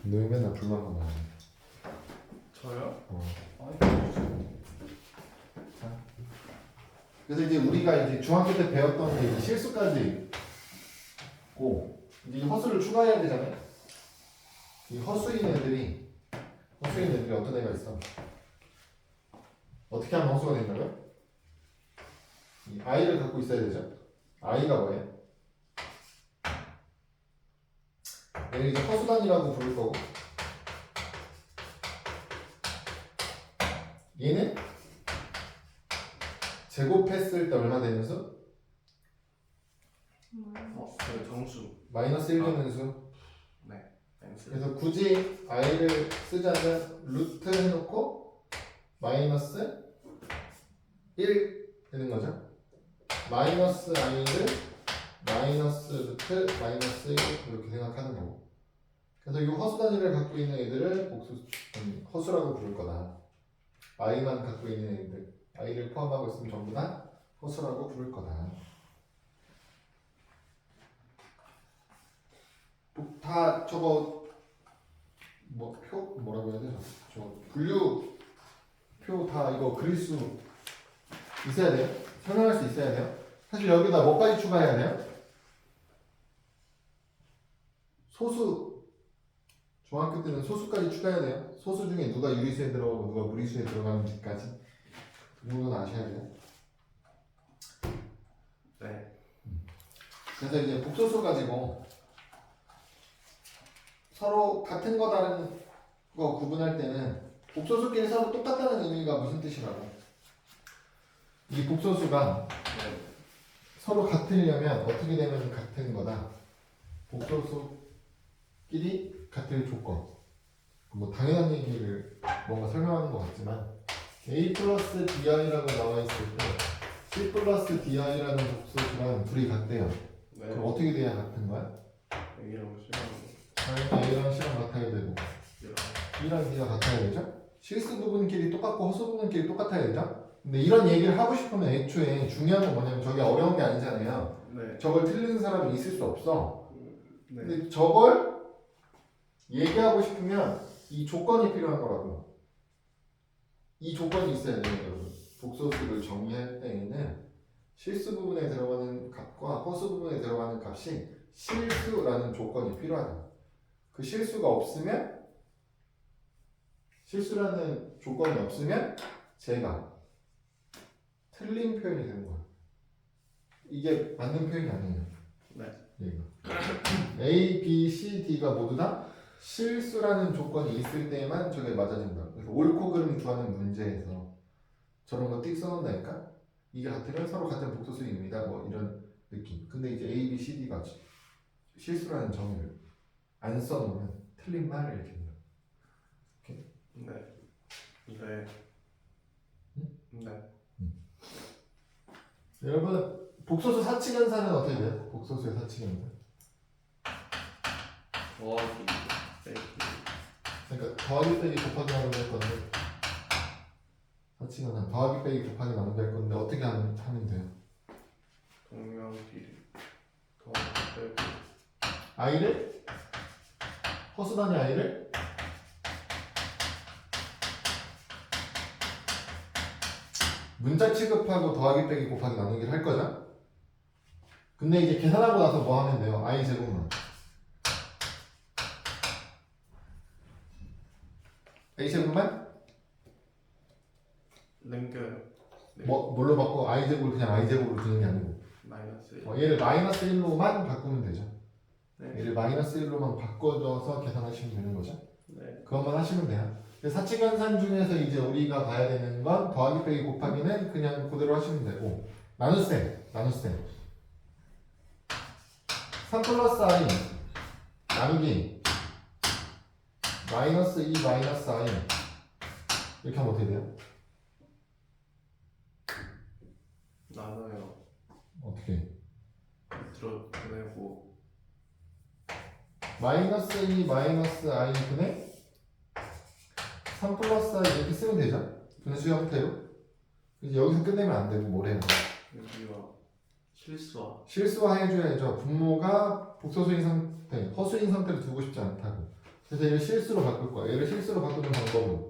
너희 맨날 불만만 나네. 저요? 그래서 이제 우리가 이제 중학교 때 배웠던 게 이제 실수까지 고 이제 이 허수를 추가해야 되잖아요. 이 허수인 애들이 어떤 애가 있어? 어떻게 하면 허수가 된다고요? 이 i를 갖고 있어야 되죠. i가 뭐예요? 얘를 이제 허수단이라고 부를 거고, 얘는 제곱했을 때 얼마 되는 수? 그 정수. 마이너스 1 되는 수. 네. 땡스. 그래서 굳이 i를 쓰자면 루트 해놓고 마이너스 1 되는 거죠. 마이너스 i를 마이너스 루트 마이너스 1 이렇게 생각하는 거고. 그래서 이 허수 단위를 갖고 있는 애들을 허수라고 부를 거다. i만 갖고 있는 애들, i를 포함하고 있으면 전부 다 허수라고 부를 거다. 다 저거 뭐라고 해야 되죠? 저 분류표 다 이거 그릴 수 있어야 돼요? 설명할 수 있어야 돼요? 사실 여기다 뭐까지 추가해야 돼요? 소수. 중학교 때는 소수까지 추가해야 돼요. 소수 중에 누가 유리수에 들어가고 누가 무리수에 들어가는지까지 그 정도는 아셔야 돼요. 네. 그래서 이제 복소수 가지고 서로 같은 거 다른 거 구분할 때는 복소수끼리 서로 똑같다는 의미가 무슨 뜻이라고? 이 복소수가 네. 서로 같으려면 어떻게 되면 같은 거다? 복소수끼리 같을 조건. 뭐 당연한 얘기를 뭔가 설명하는 것 같지만 a 플러스 di라고 나와 있을 때 c 플러스 di라는 복소수랑 둘이 같대요. 네. 그럼 어떻게 돼야 같은 거야? A라고 싫어하는 당연히 a랑 c랑 같아야 되고 이런. b랑 d가 같아야 되죠? 실수 부분끼리 똑같고 허수 부분끼리 똑같아야 되죠? 근데 이런 얘기를 하고 싶으면 애초에 중요한 건 뭐냐면 저게 어려운 게 아니잖아요. 네. 저걸 틀리는 사람이 있을 수 없어. 네. 근데 저걸 얘기하고 싶으면 이 조건이 필요한 거라고. 이 조건이 있어야 돼요, 여러분. 복소수를 정의할 때에는 실수 부분에 들어가는 값과 허수 부분에 들어가는 값이 실수라는 조건이 필요하다. 그 실수가 없으면 실수라는 조건이 없으면 제가 틀린 표현이 되는 거야. 이게 맞는 표현이 아니에요. 네. 얘가. A, B, C, D가 모두 다 실수라는 조건이 있을 때만 저게 맞아진다. 그래서 옳고 그름 구하는 문제에서 저런 거 띡 써놓는다니까? 이게 같으면 서로 같은 복소수입니다. 뭐 이런 느낌. 근데 이제 A, B, C, D가 실수라는 정의를 안 써놓으면 틀린 말을 이렇게 된다. 네. 네. 네. 여러분 복소수 사칙연산은 어떻게 돼요? 복소수의 사칙연산. 더하기 빼기. 그러니까 더하기 빼기 곱하기 나누기 할 건데 사칙연산 더하기 빼기 곱하기 나누기 할 건데 어떻게 하면 돼요? 동명 비례. 더하기 빼기. i를 허수단위 i를 문자 취급하고 더하기 빼기 곱하기 나누기를 할 거죠? 근데 이제 계산하고 나서 뭐 하면 돼요? i 제곱만 a 제곱만 넘겨요. 네. 뭘로 바꿔? i 제곱을 그냥 i 제곱으로 두는 게 아니고 마이너스 1. 얘를 마이너스 1로만 바꾸면 되죠. 네. 얘를 마이너스 1로만 바꿔줘서 계산하시면 되는 거죠. 네. 그것만 하시면 돼요. 사칙연산 중에서 이제 우리가 봐야 되는 건 더하기 빼기 곱하기는 그냥 그대로 하시면 되고 나눗셈 3 플러스 i 나누기 마이너스 2 마이너스 i 이렇게 하면 어떻게 돼요? 나눠요. 어떻게? 밑으로 보내고. 마이너스 2 마이너스 i 분의 3 플러스 i 이렇게 쓰면 되죠? 분수 형태로. 이제 여기서 끝내면 안 되고 뭘 해요? 여기와 실수와. 실수화 해줘야죠. 분모가 복소수인 상태, 허수인 상태를 두고 싶지 않다고. 그래서 얘를 실수로 바꿀 거야. 얘를 실수로 바꾸는 방법은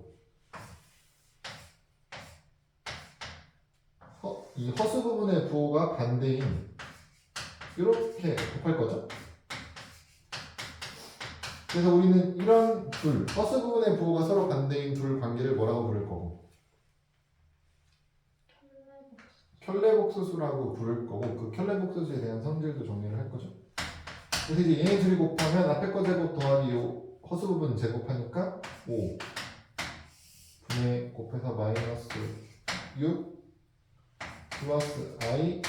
이 허수 부분의 부호가 반대인 이렇게 곱할 거죠. 그래서 우리는 이런 둘, 허수 부분의 부호가 서로 반대인 둘 관계를 뭐라고 부를 거고 켤레복수수라고 부를 거고 그 켤레복수수에 대한 성질도 정리를 할 거죠. 그래서 이제 얘네 둘이 곱하면 앞에 거 제곱 더하기 요 허수 부분 제곱하니까 5 분의 곱해서 마이너스 6 플러스 i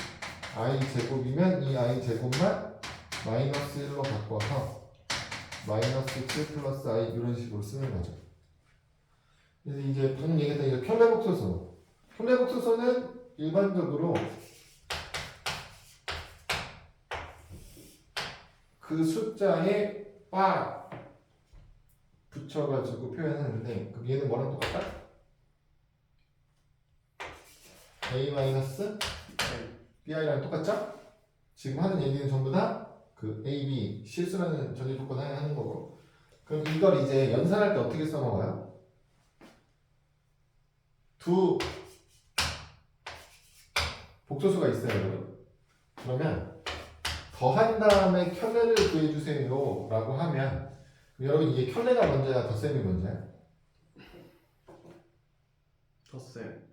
제곱이면 이 i 제곱만 마이너스 1로 바꿔서 마이너스 7 플러스 i 이런 식으로 쓰는 거죠. 그래서 이제 방금 얘기했던 이 켤레복수수는 일반적으로 그 숫자에 바 붙여가지고 표현하는데 그럼 얘는 뭐랑 똑같다? a-bi랑 똑같죠? 지금 하는 얘기는 전부 다 그 a, b 실수라는 전제 조건 하에 하는 거고 그럼 이걸 이제 연산할 때 어떻게 써먹어요? 두 복소수가 있어요 여러분. 그러면 더한 다음에 켤레를 구해주세요 라고 하면 여러분 이게 켤레가 먼저야 덧셈이 먼저야?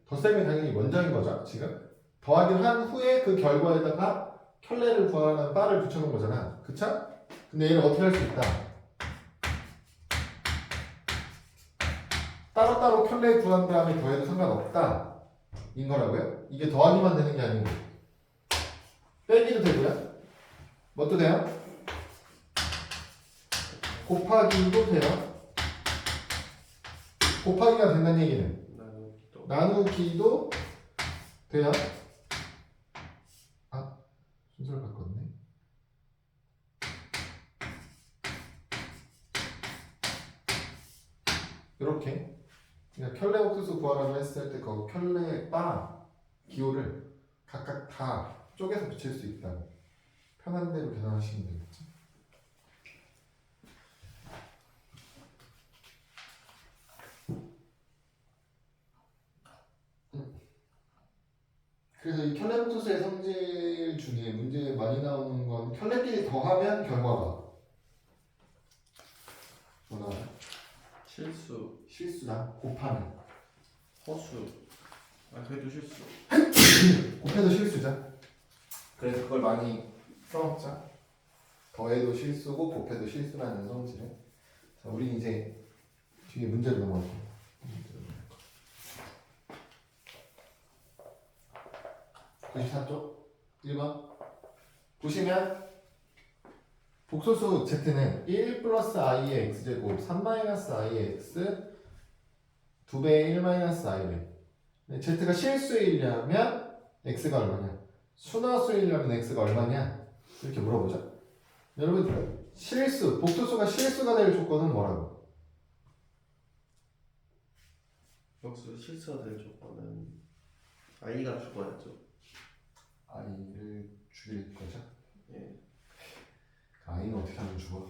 덧셈이 당연히 먼저인 거죠 지금 더하기를 한 후에 그 결과에다가 켤레를 구하는 바를 붙여놓은 거잖아 그쵸? 근데 얘를 어떻게 할 수 있다 따로따로 켤레 구한 다음에 더해도 상관없다 인 거라고요? 이게 더하기만 되는 게 아니고 빼기도 되고요 뭣도 돼요? 곱하기도 돼요 곱하기가 된다는 얘기는 나누기도 돼요? 아, 순서를 바꿨네. 이렇게 그냥 켤레 옥수수 구하라고 했을 때 그 켤레 바 기호를 각각 다 쪼개서 붙일 수 있다고 편한 대로 계산하시면 되겠죠. 그래서 이 켤레복수수의 성질 중에 문제에 많이 나오는 건 켤레끼리 더하면 결과가 뭐 나와요? 실수다. 곱하면 허수. 그래도 실수. 곱해도 실수죠. 그래서 그걸 많이 써먹자. 더해도 실수고 곱해도 실수라는 성질을. 자, 우리 이제 뒤에 문제로 넘어갈 거예요. 94쪽 1번 보시면 복소수 z는 1 플러스 i의 x제곱 3 마이너스 i의 x 2배의 1 마이너스 i래. z가 실수이려면 x가 얼마냐? 순화수이려면 x가 얼마냐? 이렇게 물어보죠. 여러분 실수, 복소수가 실수가 될 조건은 뭐라고? 여기서 실수가 될 조건은 i가 죽어야죠. i를 죽일 거죠? 예. i는 어떻게 하면 죽어?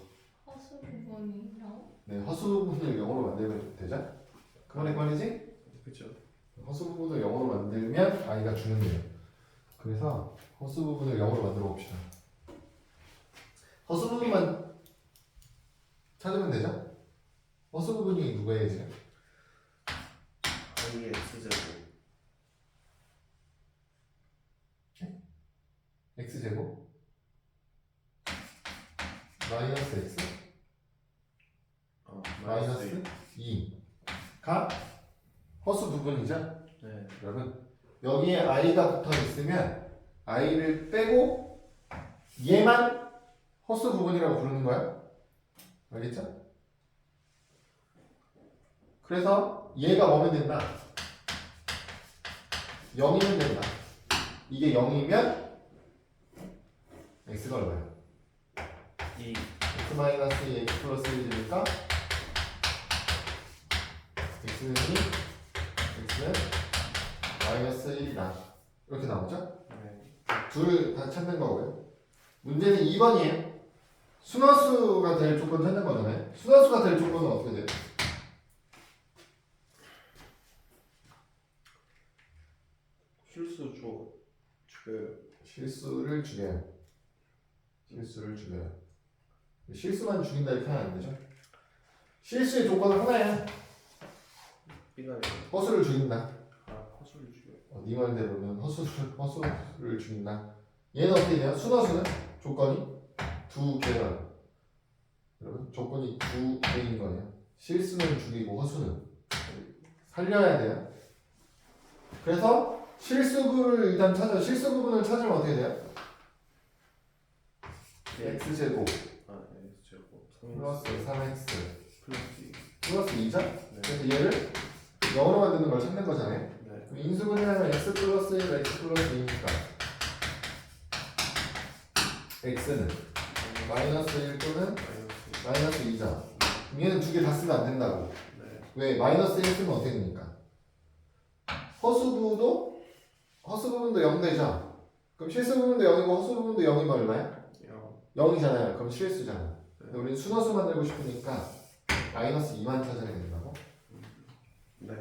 허수 부분이요? 네, 허수 부분을 영어로 만들면 되죠? 그 말이지? 그렇죠. 허수 부분을 영어로 만들면 i가 죽는데요. 그래서 허수 부분을 영어로 만들어 봅시다. 허수 부분만 찾으면 되죠? 허수 부분이 누구예요 지금? i의 x제곱. x제곱 마이너스 x 마이너스 2가 허수 부분이죠? 네. 여러분 여기에 i가 붙어 있으면 i를 빼고 얘만 허수 부분이라고 부르는 거야. 알겠죠? 그래서 얘가 뭐면 된다? 0이면 된다. 이게 0이면 x가 얼마야? 2. x 마이너스 2 x 플러스 1이니까 x는 2 x는 마이너스 1이다. 이렇게 나오죠? 네. 둘 다 찾는 거고요. 문제는 2번이에요. 순화수가 될 조건 찾는 거잖아요. 순화수가 될 조건은 어떻게 돼요? 실수 죽여요. 실수를 죽여요. 실수를 죽여요. 실수만 죽인다 이렇게 하면 안 되죠. 실수의 조건은 하나야. 삐나요. 허수를 죽인다. 아 허수를 죽여요. 네 말대로는 허수를 죽인다. 얘는 어떻게 돼요? 순화수는 조건이 두 개라. 여러분 조건이 두 개인 거예요. 실수는 죽이고 허수는 살려야 돼요. 그래서 실수를 일단 찾아. 실수 부분을 찾으면 어떻게 돼요? x제곱 아 X제곱 플러스 3x 플러스 2. 플러스 2죠? 네. 그래서 얘를 영어로 만드는 걸 찾는 거잖아요. 네. 그럼 인수분해하면 x 플러스 1, x 플러스 2니까 x는 마이너스 1 또는 마이너스. 마이너스 2죠. 그럼 얘는 두 개 다 쓰면 안 된다고. 네. 왜? 마이너스 1 쓰면 어떻게 됩니까? 허수 부분도 0 되죠? 그럼 실수 부분도 0이고 허수 부분도 0이면 얼마야? 0이잖아요. 그럼 실수잖아. 근데 우리는 순허수 만들고 싶으니까 마이너스 2만 찾아야 된다고? 네.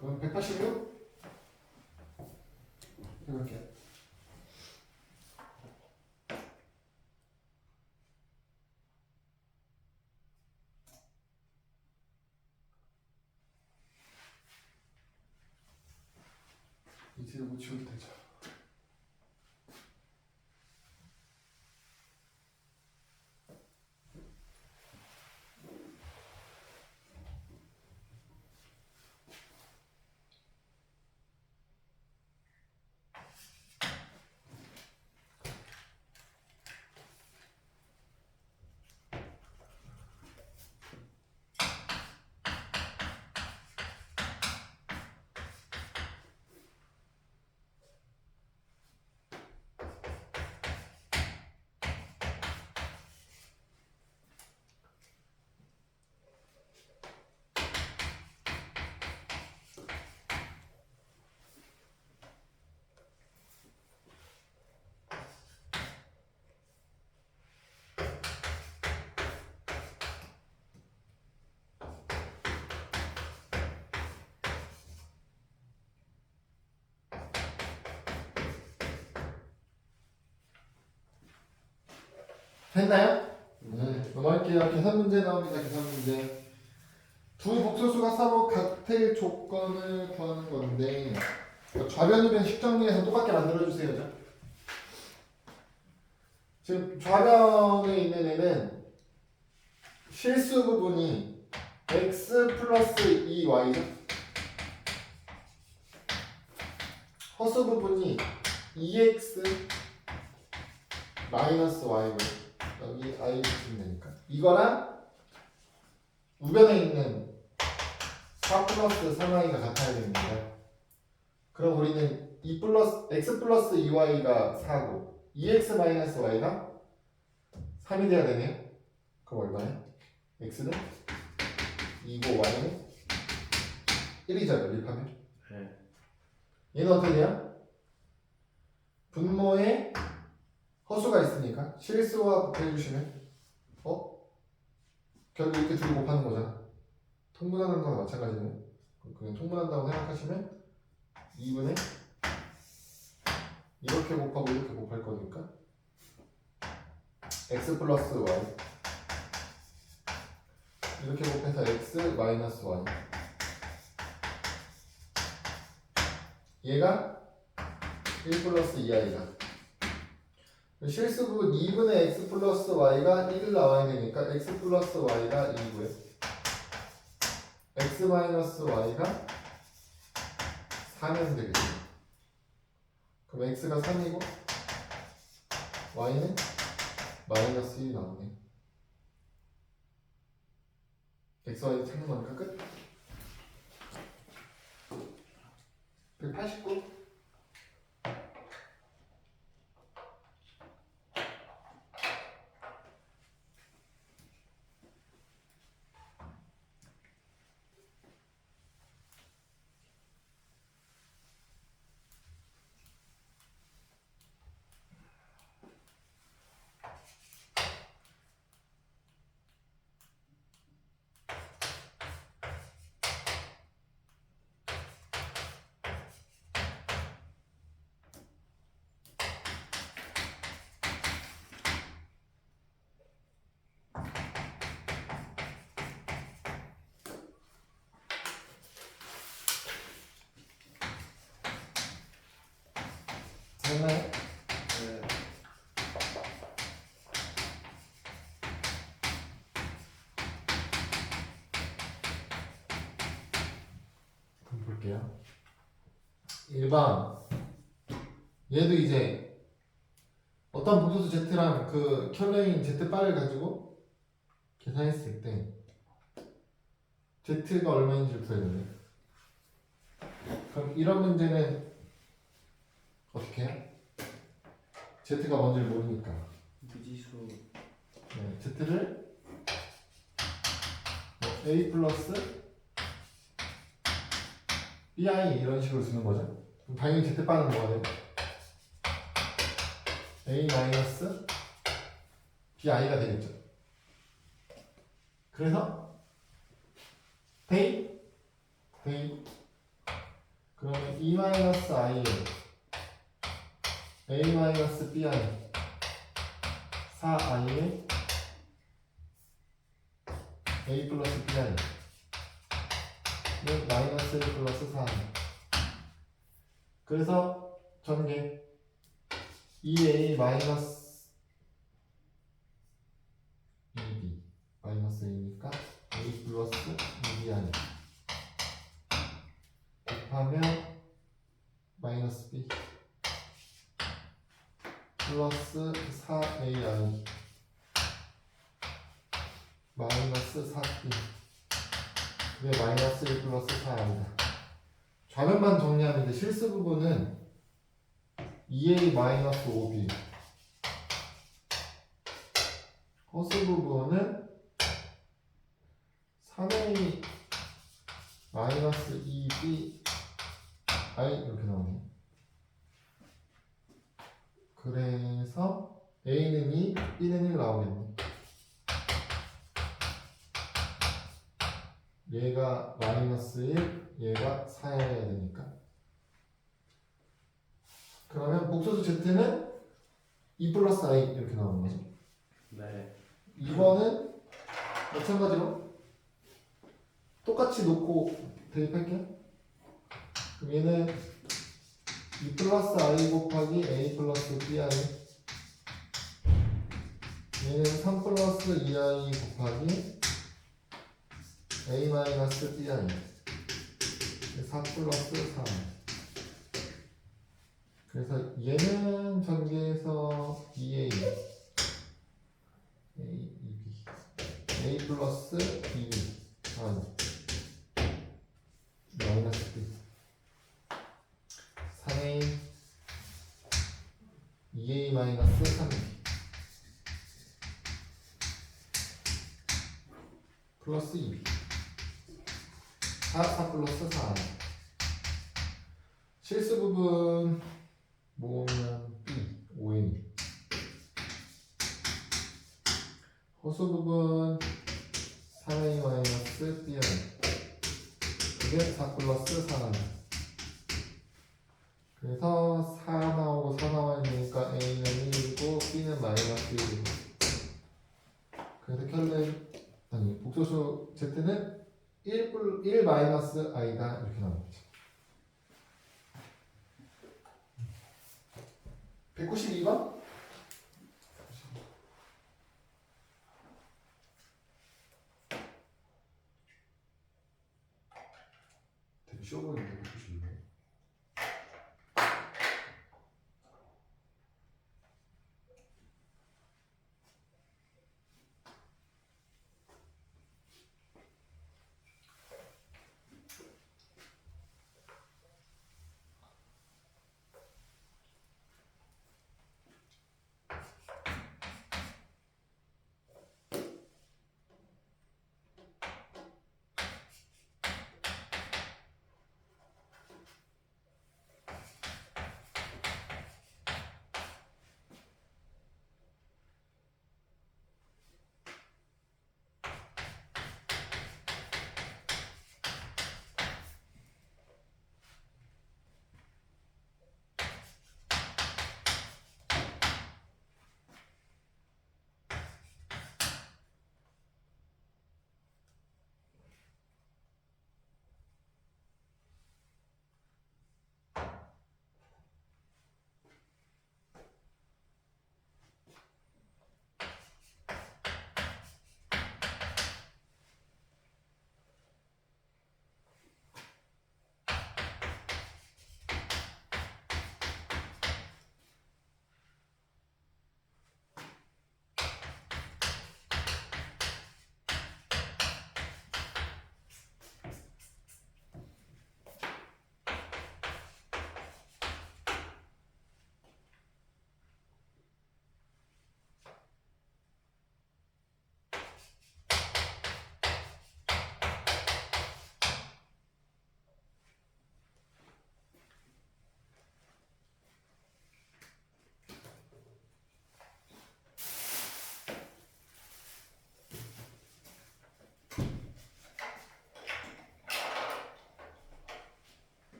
그럼 186? 해볼게요. 이제 못 치워도 되죠. 됐나요? 네, 넘어갈게요. 계산 문제 나옵니다. 계산 문제. 두 복소수가 서로 같을 조건을 구하는 건데 좌변 우변 식정리해서 똑같게 만들어주세요. 자. 지금 좌변에 있는 애는 실수 부분이 x 플러스 2y죠. 허수 부분이 2x 마이너스 y고 여기 i 붙이면 되니까 이거랑 우변에 있는 4 플러스 3y가 같아야 됩니다. 그럼 우리는 2 플러스 x 플러스 2y가 4고 2x 마이너스 y가 3이 돼야 되네요. 그럼 얼마야? x는 2고 y는 1이죠. 연립하면. 네. 얘는 어떻게 돼요? 분모에 허수가 있으니까 실수와 곱해주시면 결국 이렇게 둘이 곱하는 거잖아. 통분하는 거나 마찬가지네. 그냥 통분한다고 생각하시면 2분의 이렇게 곱하고 이렇게 곱할 거니까 x 플러스 y 이렇게 곱해서 x 마이너스 y 얘가 1 플러스 2i다. 실수 부분 2분의 x 플러스 y가 1 나와야 되니까 x 플러스 y가 2고요. x 마이너스 y가 4면 되겠죠. 그럼 x가 3이고 y는 마이너스 1이 나오네. x, y 찾는 거니까 끝. 189. 됐나요? 네. 그럼 볼게요. 1번 얘도 이제 어떤 복소수 z랑 그 켤레인 z바를 가지고 계산했을 때 z가 얼마인지를 구해야 돼요. 그럼 이런 문제는 어떻게 해요? z가 뭔지를 모르니까 미지수. 네, z를 뭐 a 플러스 bi 이런 식으로 쓰는 거죠. 그럼 당연히 z바는 뭐가 돼요? a 마이너스 bi가 되겠죠. 그래서 데이 그러면 e 마이너스 i에 a 마이너스 bi 4i에 a 플러스 bi는 마이너스 1 플러스 4i. 그래서 전개 2a 마이너스 2b 마이너스 2니까 a 플러스 2bi 곱하면 마이너스 b 플러스 4ai 마이너스 4b 그게 마이너스 1 플러스 4i다. 좌변만 정리하면 이제 실수 부분은 2a 마이너스 5b 허수 부분은 3a 마이너스 2b i 이렇게 나오네요. 그래서 a는 2, b는 1 나오겠네. 얘가 마이너스 1, 얘가 4여야 되니까. 그러면 복소수 z는 2 플러스 i 이렇게 나오는 거죠. 네. 2번은 마찬가지로 똑같이 놓고 대입할게요. 그럼 얘는 2 플러스 i 곱하기 a 플러스 bi 얘는 3 플러스 2i 곱하기 a 마이너스 bi 4 플러스 3 그래서 얘는 전개해서 2a a, 2b a 플러스 2b 마이너스 b 3a 2a 마이너스 3b 플러스 2b 4 플러스 4 실수 부분 모으면 b 5n 허수 부분 3a 마이너스 bn 그게 4 플러스 4 그래서 4 나오고 4 나와야 되니까 a는 1이고 b는 마이너스 1이고 그래서 켤레 아니 복소수 z는 1 마이너스 i다 이렇게 나옵니다. 192번 되게 쉬워 보이는데 192번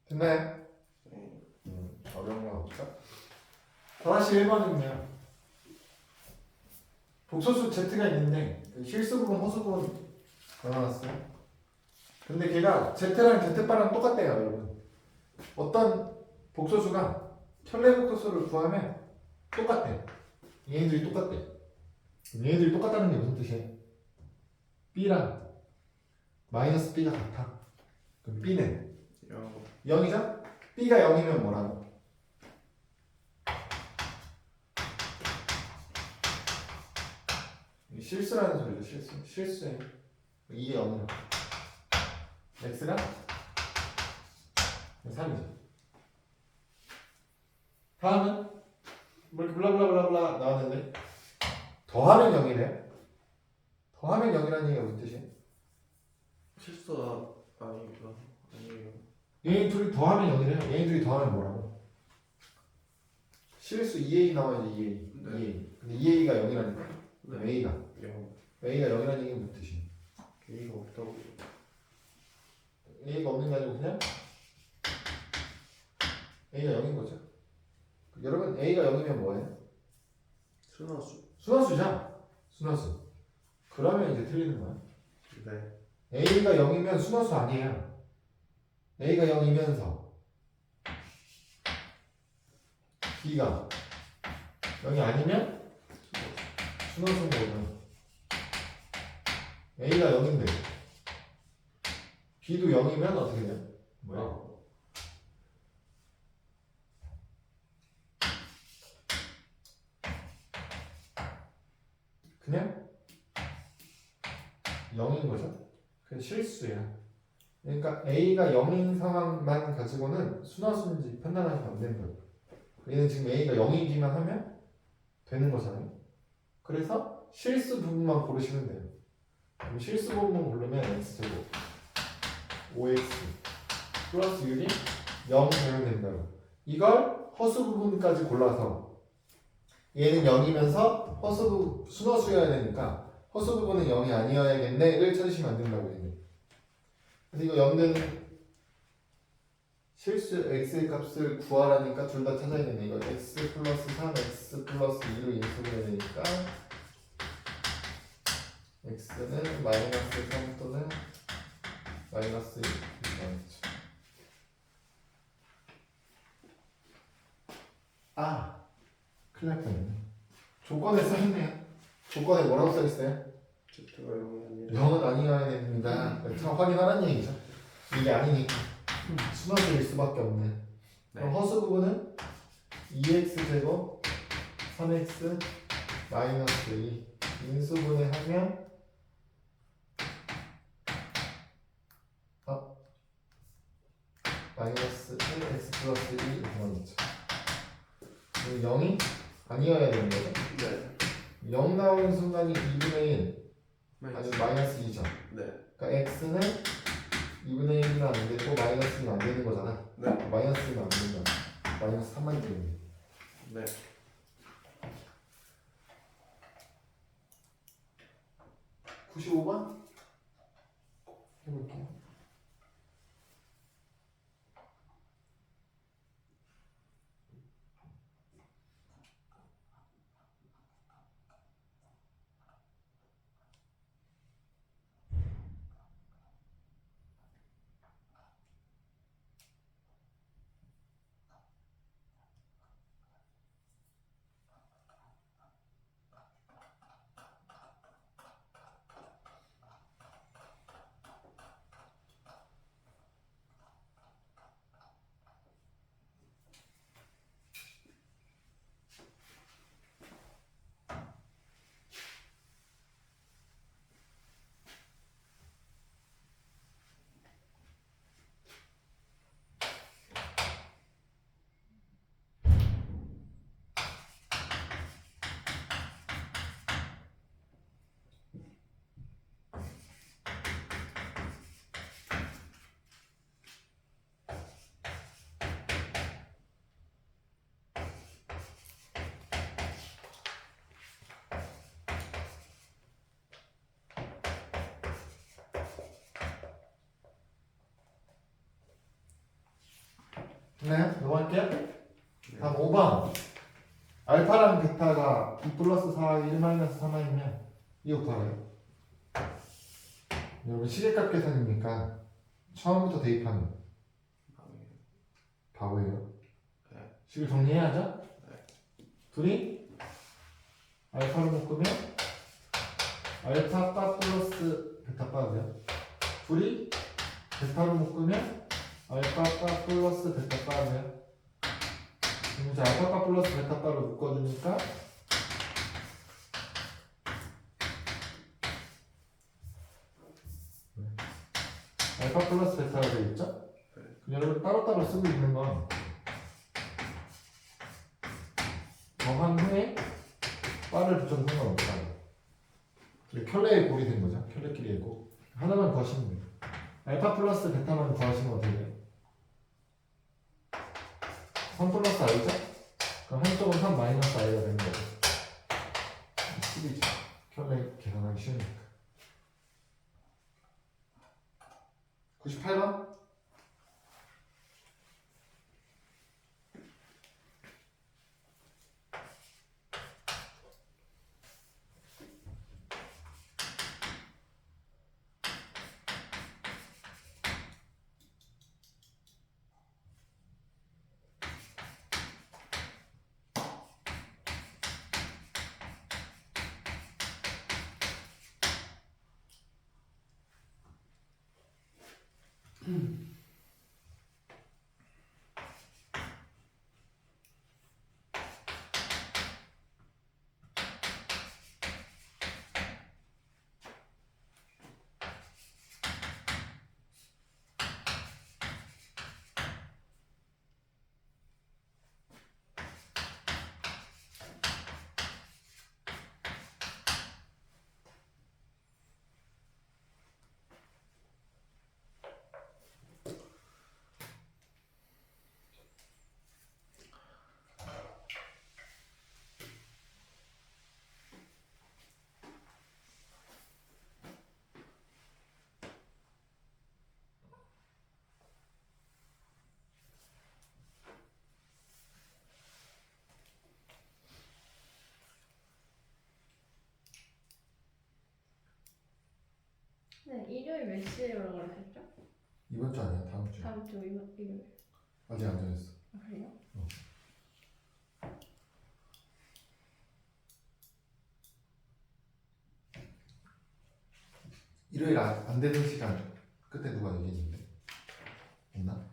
됐나요? 네. 어려운 건 없죠? 다시 1번은요. 복소수 Z가 있는데 그 실수 부분, 허수 부분 나눠놨어요. 근데 걔가 Z랑 Z바랑 똑같대요, 여러분. 어떤 복소수가 천례 복소수를 구하면 똑같대. 얘네들이 똑같대. 얘네들이 똑같다는 게 무슨 뜻이에요? B랑 마이너스 B가 같아. 그럼 B는 0이죠? B가 0이면 뭐라고? 실수라는 소리죠. 실수예요. 이게 0이라고. x가 3이죠. 다음은 뭐 이렇게 블라블라블라블라 나왔는데 더하면 0이래요. 더하면 0이라는 얘기가 무슨 뜻이에요? 실수가 아니구나. 아니에요. 얘네 둘이 더하면 0이래요. 얘네 둘이 더하면 뭐라고? 실수 2a 나와야지 2a. 네. 2a. 근데 2a가 0이라니까. 네. a가 0. a가 0이라는 얘기가 무슨 뜻이에요? A가 없다고. a가 없는 게 아니고 그냥 a가 0인 거죠. 여러분 a가 0이면 뭐예요? 순화수. 순화수죠. 순화수. 그러면 이제 틀리는 거야. 네. a가 0이면 순화수 아니에요. a가 0이면서 b가 0이 아니면 순화수인 거고요. a가 0인데 b도 0이면 어떻게 돼요? 뭐야? 그냥 0인 거죠. 그게 실수야. 그러니까 a가 0인 상황만 가지고는 순화수인지 판단하시면 안 되는 거예요. 얘는 지금 a가 0이기만 하면 되는 거잖아요. 그래서 실수 부분만 고르시면 돼요. 그럼 실수 부분만 고르면 x제곱 5x 플러스 6이 0 되면 된다고. 이걸 허수 부분까지 골라서 얘는 0이면서 허수 순허수여야 되니까 허수 부분은 0이 아니어야겠네를 찾으시면 안 된다고 얘는. 근데 이거 0되는 실수 x의 값을 구하라니까 둘 다 찾아야 되네. 이거 x 플러스 3 x 플러스 2로 인수해야 되니까 x는 마이너스 3 또는 마이너스 2 나오겠죠. 아, 큰일 날 뻔했네. 조건에 써있네요. 조건에 뭐라고 써있어요? Z가 0이 아니라. 0은 아니어야 됩니다. 참 확인하라는 얘기죠. 이게 아니니까 순환수일 수밖에 없네. 그럼 허수 부분은 2x제곱 3x 마이너스 2 인수분해 하면 마이너스 1x 플러스 2 이렇게 나오겠죠. 0이 아니어야 되는 거죠. 네. 0 나오는 순간이 2분의 1 아니 마이너스 2죠. 네. 그러니까 x는 2분의 1은 안 되고 마이너스 2는 안 되는 거잖아. 네. 마이너스 2는 안 된다. 마이너스 3만 되는 게. 네. 95번 해볼게요. 네, 넘어갈게요. 다음 5번. 알파랑 베타가 2 플러스 4, 1 마이너스 3이면 이거 구하래요. 여러분 시계값 계산이니까 처음부터 대입하는 거. 바보예요. 네. 식을 정리해야죠? 네. 둘이 알파를 묶으면 알파 바 플러스 베타 바죠. 둘이 베타를 묶으면 알파 바 플러스 베타 바죠. 그럼 이제 알파 바 플러스 베타 바를 묶어주니까 알파 플러스 베타가 되겠죠? 그럼 여러분 따로따로 쓰고 있는 건 더한 후에 바를 붙여도 상관없다. 켤레의 골이 된 거죠. 켤레끼리의 골. 하나만 구하시면 돼요. 알파 플러스 베타만 구하시면 어떻게 돼요? 3 플러스 i죠? 그럼 한쪽은 3 마이너스 i가 되는 거죠. 10이죠. 켤레 계산하기 쉬우니까. 98번? 네, 일요일 몇 시에 오라고 그러셨죠? 이번 주 아니야, 다음 주. 다음 주 일요일. 아직 안 정했어. 아, 그래요? 일요일 안 되는 시간 그때 누가 얘기했는데? 없나?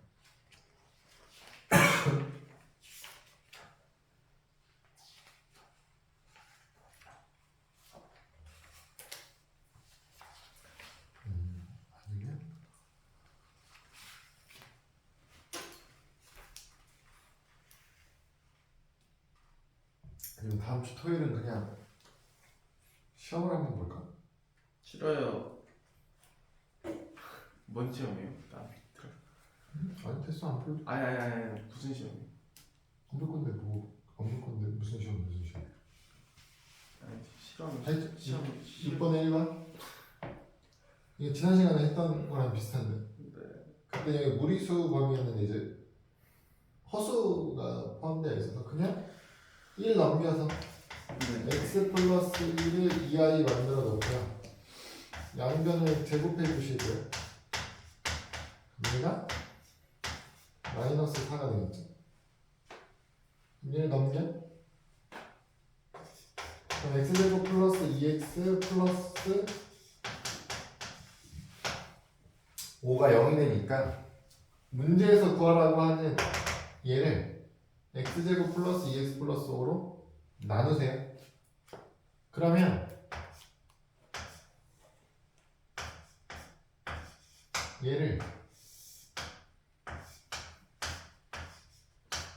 아니면 아니면 다음 주 토요일은 그냥 시험을 한번 볼까? 싫어요. 뭔 시험이에요? 나 들어. 아니 됐어 안 볼. 아니 무슨 시험이에요? 안 볼 건데 뭐 안 볼 건데 무슨 시험 무슨 시험? 아니 시험 하여튼 시험 6번에 1번 이게 지난 시간에 했던 거랑 비슷한데 네. 그때 여기 무리수 범위에는 이제 허수가 포함되어 있어서 그냥 1 넘겨서 네. x 플러스 1을 2i 만들어 놓고요 양변을 제곱해 주시고요 얘가 마이너스 4가 되겠죠 1 넘겨 그럼 x제곱 플러스 2x 플러스 5가 0이 되니까 문제에서 구하라고 하는 얘를 x제곱 플러스 2x 플러스 5로 나누세요. 그러면 얘를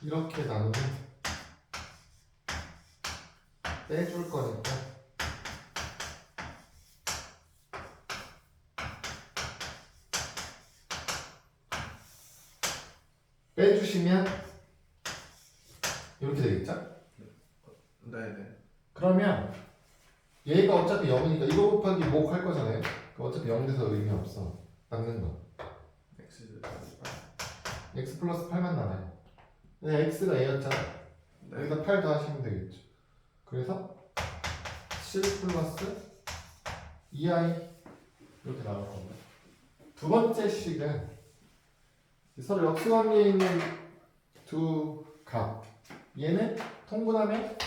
이렇게 나누면 빼줄 거니까 빼주시면 이렇게 되겠죠? 네네. 그러면 얘가 어차피 0이니까 이거 곱하기 목 할 거잖아요. 어차피 0 돼서 의미 없어. 남는 거. X x 플러스 8만 남아요. 그냥 x가 a였잖아. 네. 여기다 8 더하시면 되겠죠. 그래서 7 플러스 2i 이렇게 나올 겁니다. 두 번째 식은 서로 역수관계에 있는 두 값. 얘는 통분하면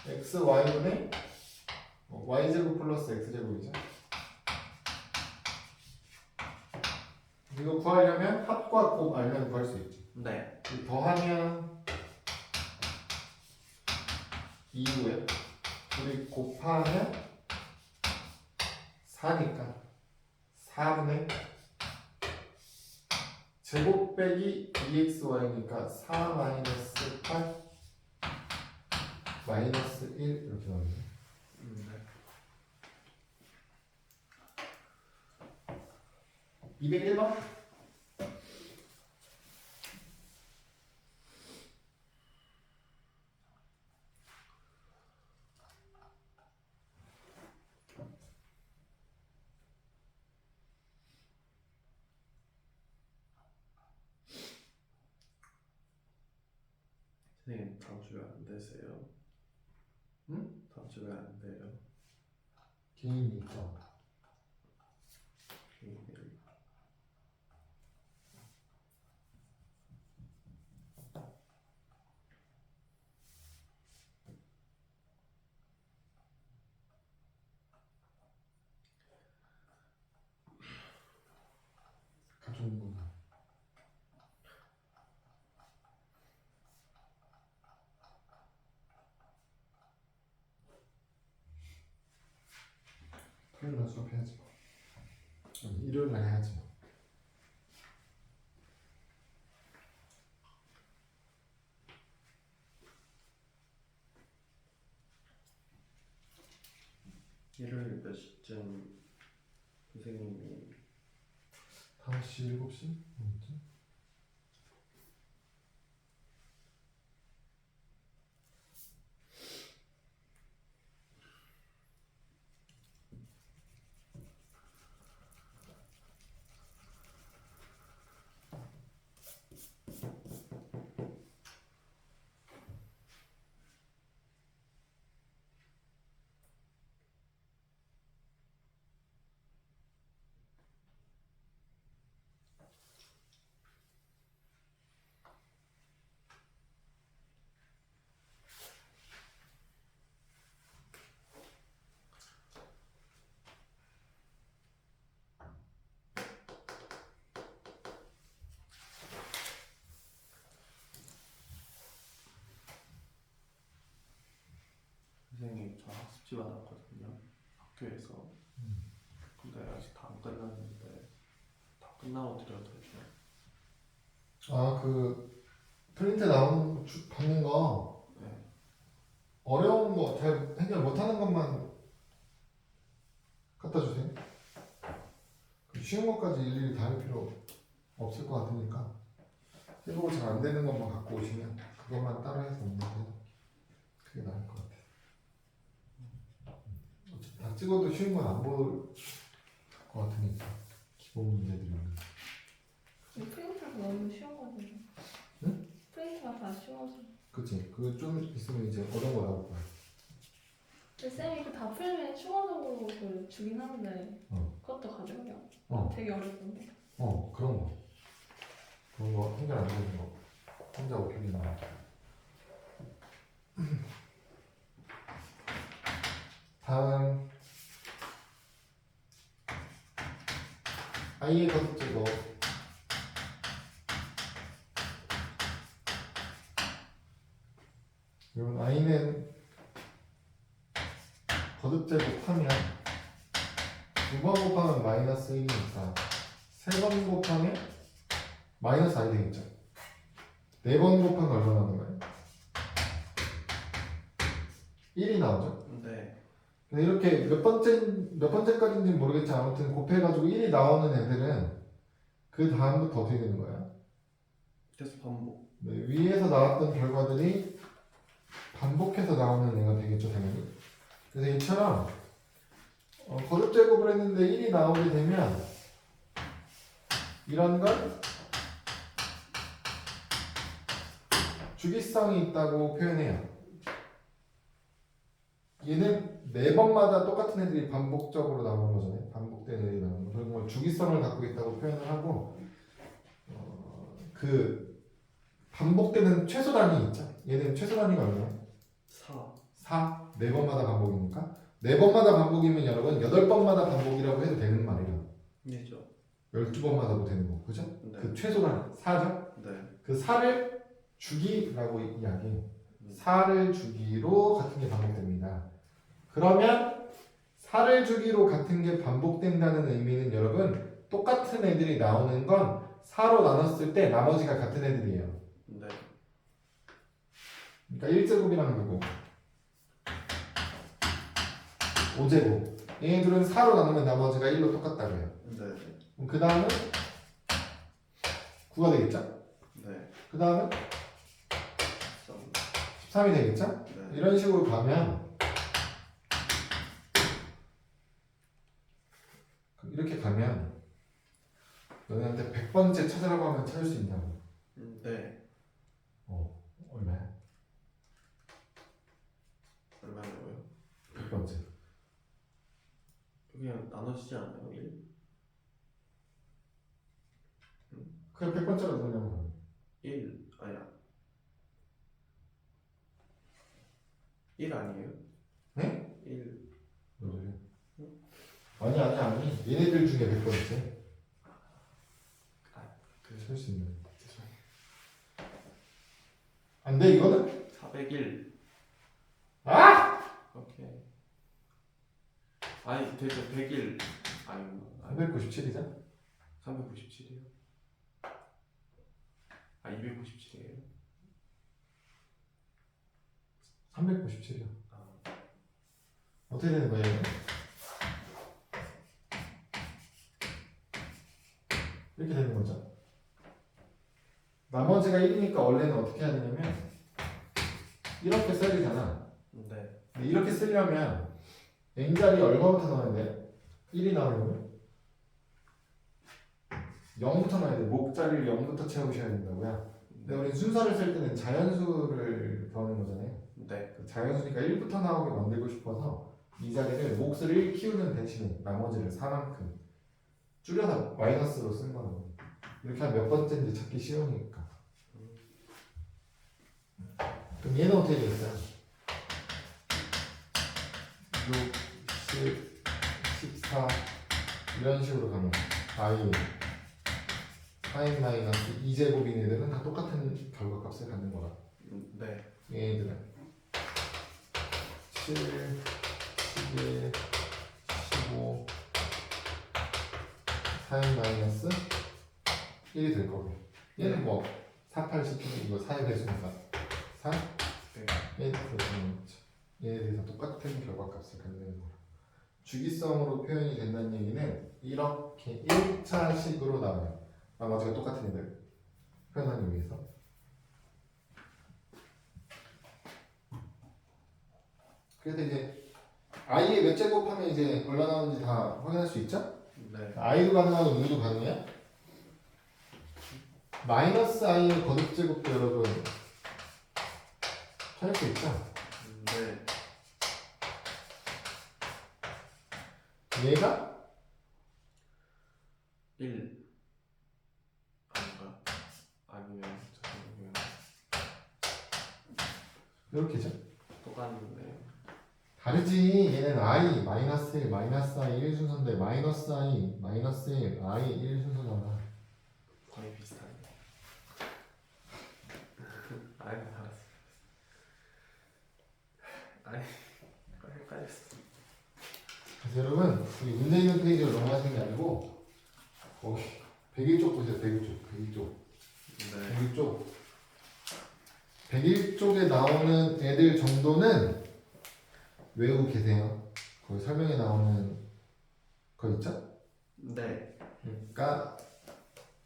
x, y분의 y제곱 플러스 x제곱이죠. 이거 구하려면 합과 곱 알면 구할 수 있죠. 네. 더하면 2고요. 우리 곱하면 4니까 4분의 제곱 빼기 2xy니까 4 마이너스 8 마이너스 1 이렇게 나옵니다. 네. 201번? 선생님 다음 주에 안 되세요? 응? 다음 주에 안 돼요? 개인이 있죠. 개인일. 가족분. 토요일 날 수업해야지 뭐. 아니, 일요일 날 해야지 뭐. 일요일 몇 시쯤 선생님이 5시, 7시? 뭐였지? 선생님 저 학습지 받았거든요. 학교에서. 근데 아직 다 안 끝났는데 다 끝나고 드려도 되죠? 아, 그 프린트 나오는 거 받는 거 네. 어려운 거 잘 해결 못하는 것만 갖다 주세요. 그 쉬운 것까지 일일이 다 할 필요 없을 것 같으니까 해보고 잘 안 되는 것만 갖고 오시면 그것만 따로 해서 오는데 그게 나을 것 같아요. 어차피 다 찍어도 쉬운 건 안 볼 것 같으니까 기본 문제들은. 프린터가 너무 쉬워가지고. 응? 프린터가 다 쉬워서. 그치? 그 좀 있으면 이제 어려운 거 나올 거야. 근데 쌤이 이거 다 풀면 추가적으로 그 주긴 하는데 그것도 가져가요. 되게 어렵던데. 그런 거. 그런 거 해결 안 되는 거. 혼자 어떻게 나. 다음 i의 거듭제곱. 그러면 i는 거듭제곱하면 두 번 곱하면 마이너스 1이니까 세 번 곱하면 마이너스 i 되겠죠. 네 번 곱하면 얼마 나오는 거예요? 1이 나오죠. 네. 근데 이렇게 몇 번째까지인지는 모르겠지만 아무튼 곱해가지고 1이 나오는 애들은 그 다음부터 어떻게 되는 거야? 계속 반복. 네, 위에서 나왔던 결과들이 반복해서 나오는 애가 되겠죠, 당연히. 그래서 이처럼 거듭제곱을 했는데 1이 나오게 되면 이런 걸 주기성이 있다고 표현해요. 얘는 네 번마다 똑같은 애들이 반복적으로 나오는 거잖아요. 반복된 애들이 나오는 거. 그런 걸 주기성을 갖고 있다고 표현을 하고 그 반복되는 최소 단위 있죠. 얘는 최소 단위가 얼마예요? 4. 4. 네 번마다 반복이니까 네 번마다 반복이면 여러분 8번마다 반복이라고 해도 되는 말이에요. 네죠. 12번마다도 되는 거. 그죠? 네. 그 최소 단위 4죠? 네. 그 4를 주기라고 이야기해요. 4를 주기로 같은 게 반복됩니다. 그러면 4를 주기로 같은 게 반복된다는 의미는 여러분 똑같은 애들이 나오는 건 4로 나눴을 때 나머지가 같은 애들이에요. 네. 그러니까 1제곱이랑 누구? 5제곱. 얘네들은 4로 나누면 나머지가 1로 똑같다고 해요. 네. 그럼 그 다음은 9가 되겠죠? 네. 그 다음은 3. 13이 되겠죠? 네. 이런 식으로 가면 이렇게 가면 너네한테 100번째 찾으라고 하면 찾을 수 있냐고. 네. 얼마야? 얼마냐고요? 100번째. 그냥 나눠지지 않나요? 1? 그냥 100번째가 누구냐고. 1 아니야. 1 아니에요? 네? 1. 뭐래? 아니. 얘네들 중에 100번째. 찾을 수 있는. 안 돼, 이거는? 401. 아! 오케이. 아니 되죠. 101. 아니 397이죠? 397이요. 아 297이에요. 397이요. 아, 어떻게 되는 거예요? 얘는? 이렇게 되는 거죠. 나머지가 1이니까 원래는 어떻게 해야 되냐면 이렇게 써야 되잖아. 네. 근데 이렇게 쓰려면 n자리 얼마부터 넣어야 돼? 1이 나오려면 0부터 넣어야 돼. 목자리를 0부터 채우셔야 된다고요. 근데 우리 순서를 쓸 때는 자연수를 더하는 거잖아요. 네. 그 자연수니까 1부터 나오게 만들고 싶어서 이 자리를 몫을 1 키우는 대신에 나머지를 4만큼 줄여서 마이너스로 쓴 거라고. 이렇게 하면 몇 번째인지 찾기 쉬우니까. 그럼 얘는 어떻게 되겠어요? 6, 10, 14 이런 식으로 가면 i 4n 마이너스 2제곱인 애들은 다 똑같은 결과값을 갖는 거라. 네. 얘네들은 7, 11, 15 4n 마이너스 1이 될 거고 얘는 뭐 4, 8, 10 이거 4의 배수니까 4, 네. 1 그렇죠. 얘네들이 다 똑같은 결과값을 갖는 거라. 주기성으로 표현이 된다는 얘기는 이렇게 1차식으로 나와요. 나머지가 똑같은 애들 표현하기 위해서. 그래서 이제 i의 몇 제곱하면 이제 얼마 나오는지 다 확인할 수 있죠? 네. i도 가능하고 u도 가능해요? 마이너스 i의 거듭제곱도 여러분 찾을 수 있죠? 네. 얘가 1 아닌가? 아니면 잠깐만요. 이렇게죠? 똑같은데. 다르지. 얘는 i 마이너스 1 마이너스 i 1 순서인데 마이너스 i 마이너스 1 i 1 순서잖아. 거의 비슷하네. 아니 알았어. 아니 헷갈렸어. 그래서 여러분 이 문제 있는 페이지로 넘어가시는 게 아니고 거기 101쪽 보세요. 101쪽 네. 101쪽 101쪽에 나오는 애들 정도는 외우고 계세요. 거기 설명에 나오는 거 있죠? 네. 그러니까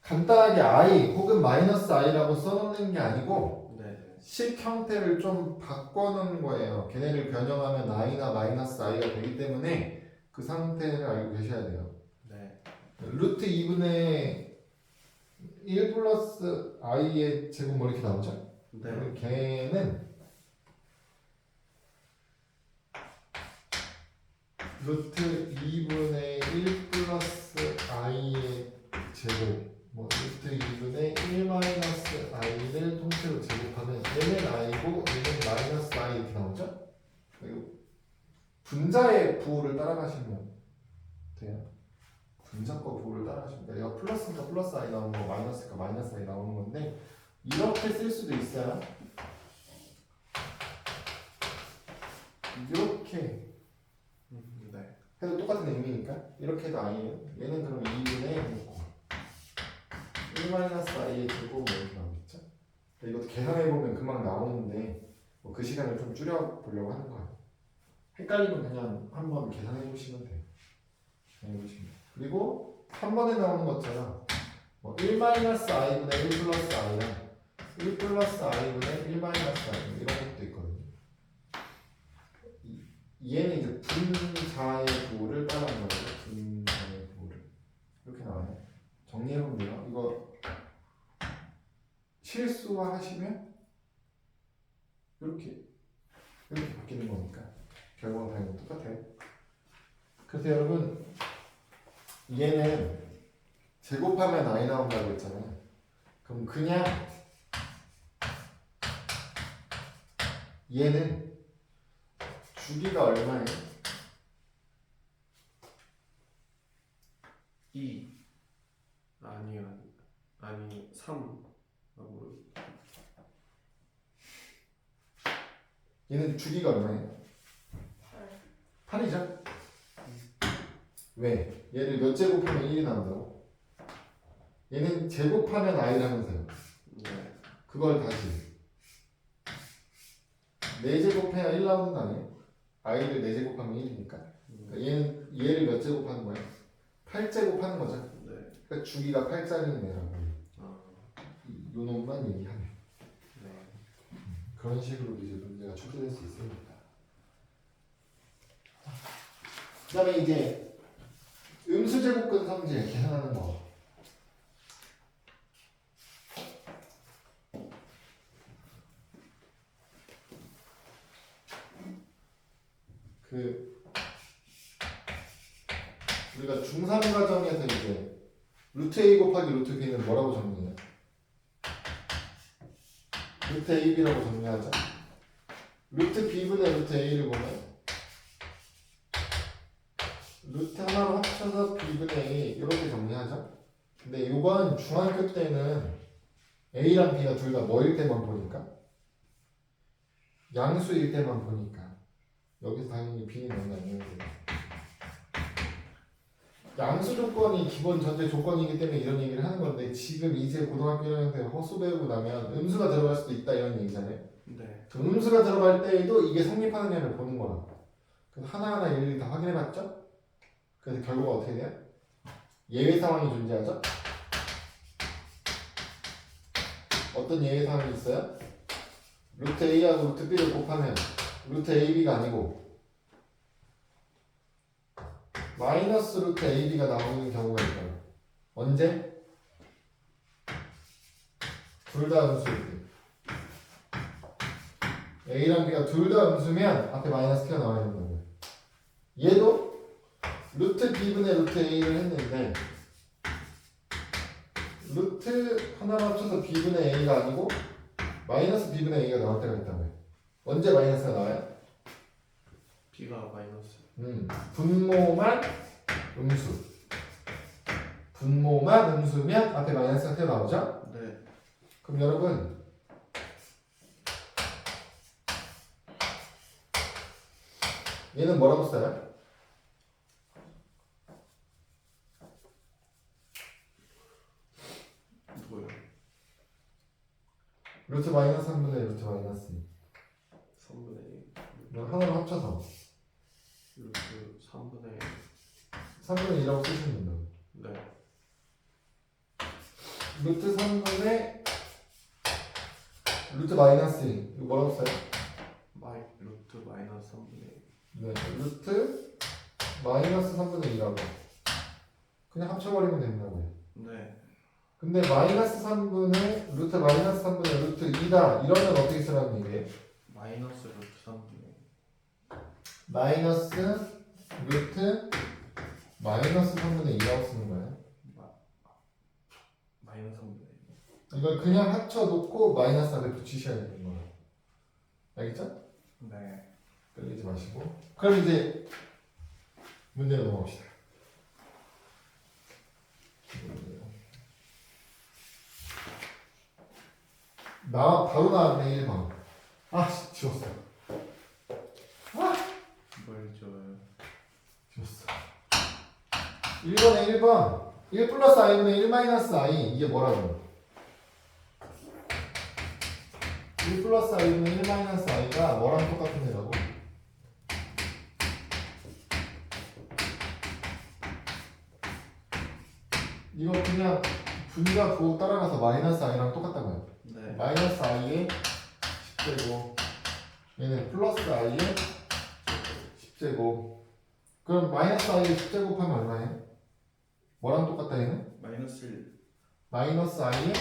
간단하게 i 혹은 마이너스 i라고 써놓는 게 아니고 네. 식 형태를 좀 바꿔놓은 거예요. 걔네를 변형하면 i나 마이너스 i가 되기 때문에 그 상태를 알고 계셔야 돼요. 네. 루트 2분의 1 플러스 i의 제곱 뭐 이렇게 나오죠? 네. 그럼 걔는 루트 2분의 1 플러스 i의 제곱 뭐 루트 2분의 1 마이너스 i를 통째로 제곱하면 얘는 i고 얘는 마이너스 i 이렇게 나오죠? 그리고 분자의 부호를 따라가시면 돼요. 분자 거 부호를 따라가시면 돼요. 얘가 플러스니까 플러스 i 나오는 거 마이너스니까 마이너스 i 나오는 건데 이렇게 쓸 수도 있어요. 이렇게 네. 해도 똑같은 의미니까 이렇게 해도 i예요. 얘는 그럼 2분의 1 마이너스 i의 제곱 뭐 이렇게 나오겠죠? 이것도 계산해보면 금방 나오는데 뭐 그 시간을 좀 줄여보려고 하는 거예요. 헷갈리면 그냥 한번 계산해보시면 돼요. 계산해보시면 돼요. 그리고 3번에 나오는 것처럼 뭐 1 마이너스 i분의 1 플러스 i랑 1 플러스 i분의 1 마이너스 i 이런 것도 있거든요. 얘는 이제 분자의 부호를 따라하는 거죠. 분자의 부호를 이렇게 나와요. 정리해보면 돼요. 이거 실수화 하시면 이렇게 바뀌는 거니까 결과가 당연히 똑같아요. 그래서 여러분 얘는 제곱하면 i 나온다고 했잖아요. 그럼 그냥 얘는 주기가 얼마예요? 2 아니 3 얘는 주기가 얼마예요? 8이죠? 왜? 얘를 몇 제곱하면 1이 나온다고? 얘는 제곱하면 i라면서요. 네. 그걸 다시 4제곱해야 1 나오는 거 아니에요? i를 4제곱하면 1이니까 그러니까 얘를 몇 제곱하는 거야? 8제곱하는 거죠. 네. 그러니까 주기가 8짜리는 애라고 아, 요 놈만 얘기하면 네. 그런 식으로 이제 문제가 출제될 수 있습니다. 그 다음에 이제 음수제곱근 성질 계산하는 거. 우리가 중3 과정에서 이제 루트 a 곱하기 루트 b는 뭐라고 정리해요? 루트 ab라고 정리하죠. 루트 b분의 루트 a를 보면 루트 하나로 합쳐서 b분의 a 이렇게 정리하죠. 근데 이건 중학교 때는 a랑 b가 둘 다 뭐일 때만 보니까 양수일 때만 보니까 여기서 당연히 b는 너무 안 되는데 양수 조건이 기본 전제 조건이기 때문에 이런 얘기를 하는 건데 지금 이제 고등학교 1학년 때 허수 배우고 나면 음수가 들어갈 수도 있다 이런 얘기잖아요. 네. 음수가 들어갈 때에도 이게 성립하느냐를 보는 거라. 그래서 하나하나 일일이 다 확인해봤죠? 그래서 결과가 어떻게 돼요? 예외 상황이 존재하죠? 어떤 예외 상황이 있어요? 루트 a하고 루트 b를 곱하면 루트 ab가 아니고 마이너스 루트 ab가 나오는 경우가 있어요. 언제? 둘 다 음수일 때. a랑 b가 둘 다 음수면 앞에 마이너스 t가 나와야 된다고요. 얘도 루트 b분의 루트 a를 했는데 루트 하나로 합쳐서 b분의 a가 아니고 마이너스 b분의 a가 나올 때가 있다고요. 언제 마이너스가 나와요? b가 마이너스. 분모만 음수. 분모만 음수면 앞에 마이너스가 튀어나오죠? 네. 그럼 여러분 얘는 뭐라고 써요? 뭐요? 루트 마이너스 3분의 루트 마이너스 2. 3분의 1 하나로 합쳐서 루트 3분의 3분의 2라고 쓰시면 된다고. 네. 루트 3분의 루트 마이너스 2. 이거 뭐라고 써요? 루트 마이너스 3분의 1. 네, 루트 마이너스 3분의 2라고. 그냥 합쳐버리면 된다고요. 네. 근데 마이너스 3분의 루트 마이너스 3분의 루트 2다 이러면 어떻게 쓰라는 얘기예요? 마이너스 루트 3분의 마이너스 루트 마이너스 3분의 2라고 쓰는 거예요. 마이너스 3분의 이걸 그냥 합쳐놓고 마이너스 앞에 붙이셔야 되는 거예요. 알겠죠? 2. 네. 끌리지 마시고. 그럼 이제 문제로 넘어갑시다. 바로 나왔네 1번. 아 지웠어. 뭘 줘요? 지웠어. 1번에 1번 1 플러스 i분의 1 마이너스 i 이게 뭐라고? 1 플러스 i분의 1 마이너스 i가 뭐랑 똑같은 애라고? 이거 그냥 분자 부호 따라가서 마이너스 i랑 똑같다고요. 네. 마이너스 i의 10제곱 얘는 플러스 i의 10제곱 그럼 마이너스 i의 10제곱 하면 얼마예요? 뭐랑 똑같다 얘는? 마이너스 1. 마이너스 i의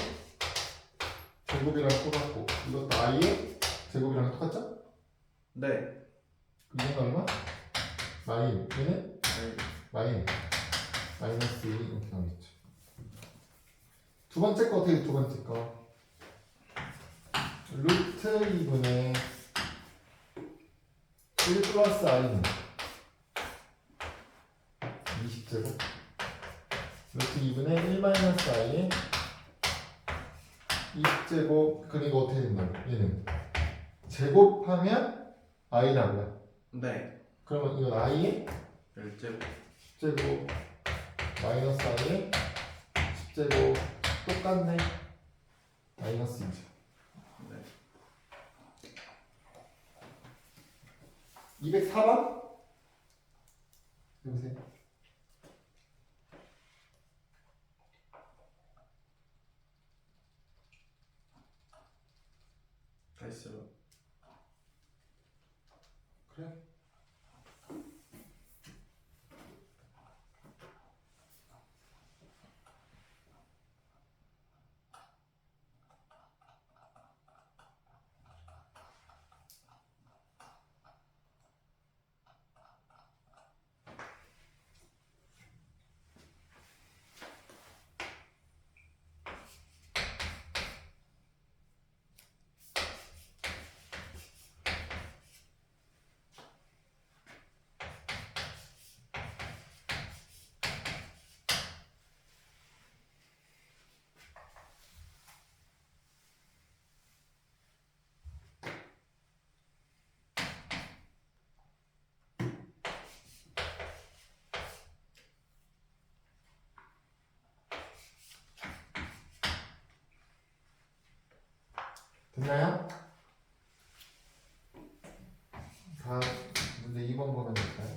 제곱이랑 똑같고 이것도 i의 제곱이랑 똑같죠? 네. 이건 얼마? 마인 얘는? 네. 마이너스 2 이렇게 나오겠죠. 두 번째 거 어떻게 두 번째 거? 루트 2분의 1 플러스 i는 20제곱 루트 2분의 1 마이너스 i의 20제곱 그리고 어떻게 된다고? 얘는 제곱하면 i라고요. 네. 그러면 이건 i의 10제곱. 10제곱 마이너스 i의 10제곱 똑같네. 마이너스 2죠. 네. 204번? 해보세요. 다 있어요. 그래? 됐나요? 다음 문제 2번 보면 될까요?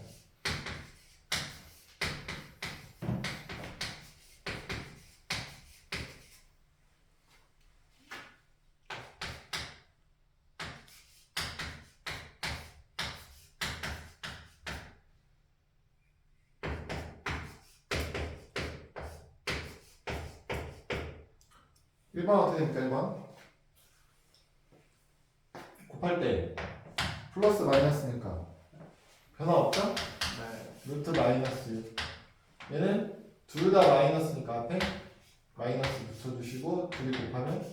일번 어떻게 됩니까? 1번 곱할 때 플러스 마이너스니까 변화 없죠? 네. 루트 마이너스 6 얘는 둘 다 마이너스니까 앞에 마이너스 붙여주시고 둘이 곱하면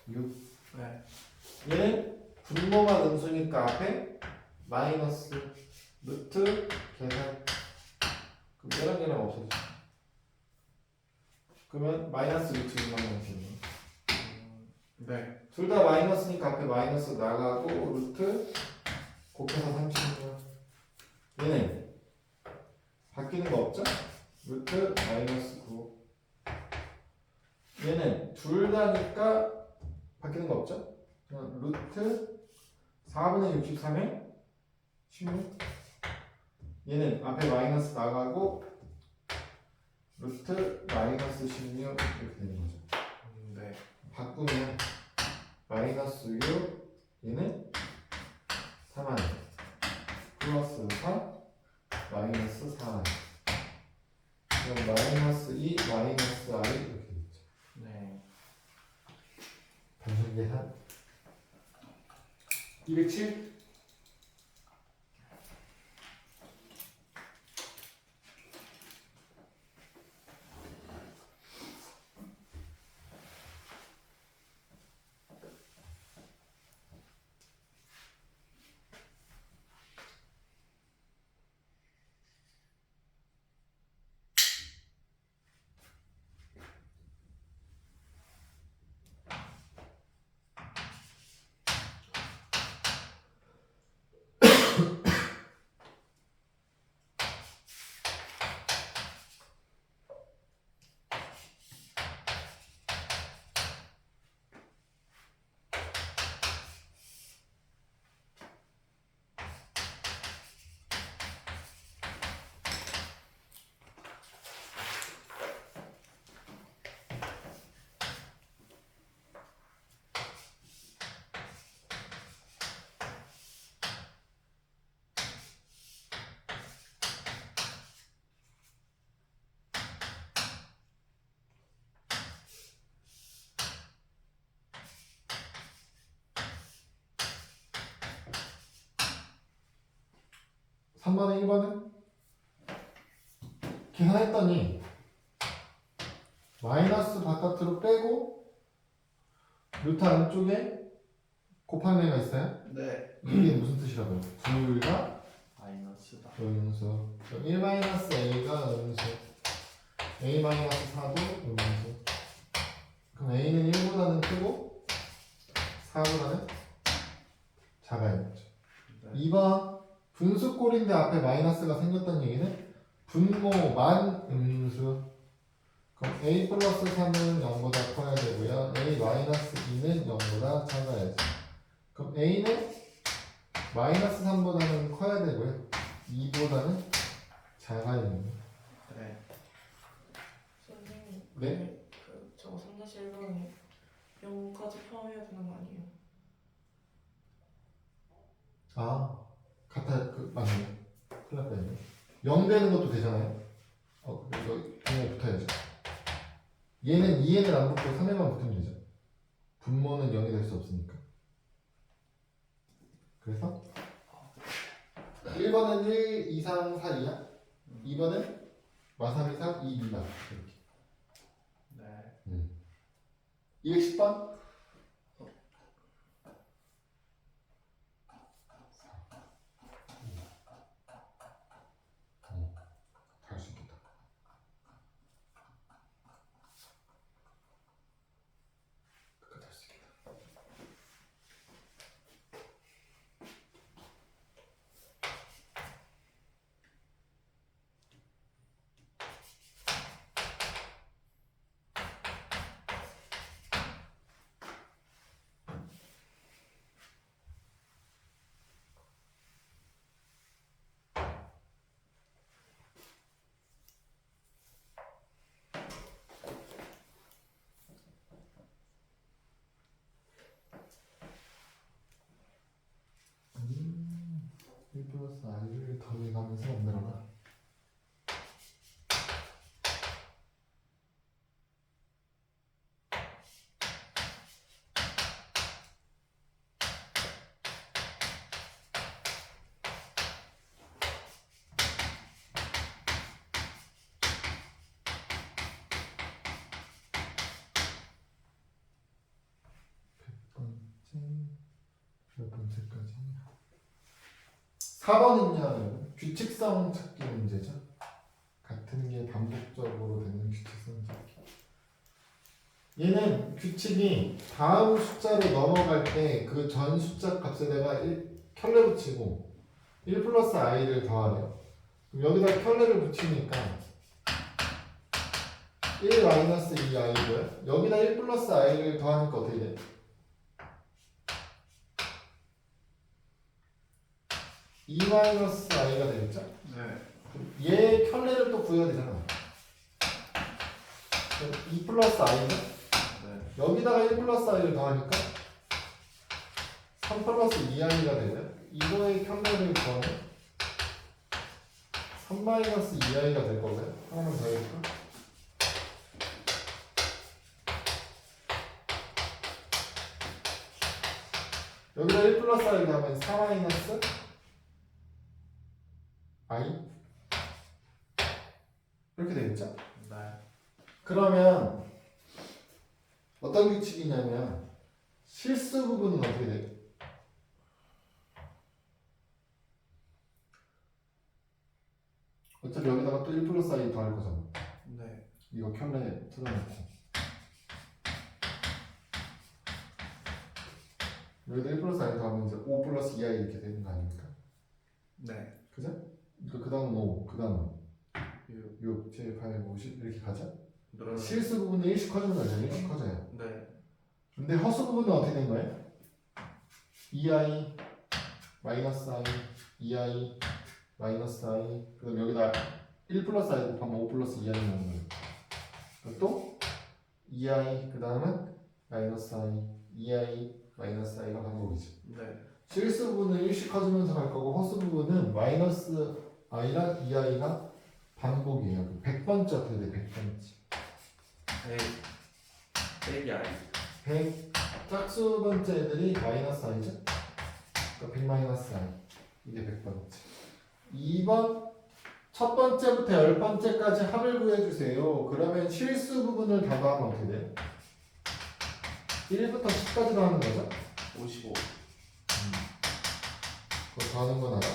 6 네. 얘는 분모가 음수니까 앞에 마이너스 루트 계산 그럼 얘랑 얘랑 없어지죠. 그러면 마이너스 루트 6만 남기는 네. 둘 다 마이너스니까 앞에 마이너스 나가고 루트 곱해서 30이면 얘는 바뀌는 거 없죠? 루트 마이너스 9 얘는 둘 다니까 바뀌는 거 없죠? 그럼 루트 4분의 63에 16 얘는 앞에 마이너스 나가고 루트 마이너스 16 이렇게 되는 거죠. 네. 바꾸면 마이너스 6 얘는 3i 플러스 4 마이너스 4i 그럼 마이너스 2 마이너스 i 이렇게 되죠. 207? 삼번에 1번은 계산했더니 마이너스 바깥으로 빼고 루트 안쪽에 곱한 애가 있어요? 네. 이게 무슨 뜻이라고요? 둘과 마이너스다. 음수. 그럼 1 마이너스 a가 음수. a 마이너스 4도 음수. 그럼 a는 1보다는 크고 4보다는 작아야겠죠. 네. 2번 분수꼴인데 앞에 마이너스가 생겼다는 얘기는 분모만 음수. 그럼 a 플러스 3은 0보다 커야 되고요. a 마이너스 2는 0보다 작아야죠. 그럼 a는 마이너스 3보다는 커야 되고요. 2보다는 작아야 됩니다. 네. 선생님. 네? 그 저거 3-1번에 0까지 포함해야 되는 거 아니에요? 아, 같아, 맞네. 큰일 났다, 이거. 0 되는 것도 되잖아요. 이거 0에 붙어야죠. 얘는 2에는 안 붙고 3에만 붙으면 되죠. 분모는 0이 될 수 없으니까. 그래서 1번은 1 이상 4이야. 2번은 마3 이상 2 미만. 이렇게. 네. 210번. 다 할 수 있겠다. 끝까지 할 수 있겠다. 음, 1 플러스 i를 더해가면서 만들어라. 몇 번째까지? 4번은요, 규칙성 찾기 문제죠. 같은 게 반복적으로 되는 규칙성 찾기. 얘는 규칙이 다음 숫자로 넘어갈 때 그 전 숫자 값에다가 켤레 붙이고 1 플러스 i를 더하래요. 그럼 여기다 켤레를 붙이니까 1 마이너스 2i고요. 여기다 1 플러스 i를 더하니까 어떻게 돼? 2 마이너스 i가 되겠죠? 네. 얘 켤레를 또 구해야 되잖아. 2 플러스 i는 네. 여기다가 1 플러스 i를 더하니까 3 플러스 2i가 되고요. 이거의 켤레를 구하면 3 마이너스 2i가 될 거고요. 하나만 더 해볼까? 여기다 1 플러스 i 하면 4 마이너스 i 이렇게 되겠죠? 네. 그러면 어떤 규칙이냐면 실수 부분은 어떻게 돼요? 어차피 여기다가 또 1 플러스 i 더할 거잖아. 네. 이거 켤레 틀어놓고 여기다 1 플러스 i 더하면 이제 5 플러스 2i 이렇게 되는 거 아닙니까? 네. 그죠? 그 다음은 5, 그 다음은 6. 6, 7, 8, 50 이렇게 가죠? 늘어나. 실수 부분은 1씩 커지는 거죠. 1씩 커져요. 네. 근데 허수 부분은 어떻게 된 거예요? 2i 마이너스 i 2i 마이너스 i 그다음 여기다 1 플러스 i 곱하면 5 플러스 2i 나오는 거예요. 그리고 또 2i 그 다음은 마이너스 i 2i 마이너스 i가 반복이죠. 네. 실수 부분은 1씩 커지면서 갈 거고 허수 부분은 마이너스 i랑 2i가 반복이에요. 100번째 어떻게 돼? 100번째 100이 아니. 100 짝수 번째 애들이 마이너스 i죠? 그러니까 100 마이너스 i 이게 100번째 2번 첫 번째부터 10번째까지 합을 구해주세요. 그러면 실수 부분을 다 더하면 어떻게 돼요? 1부터 10까지 더하는 거죠? 55. 그거 더하는 건 알아?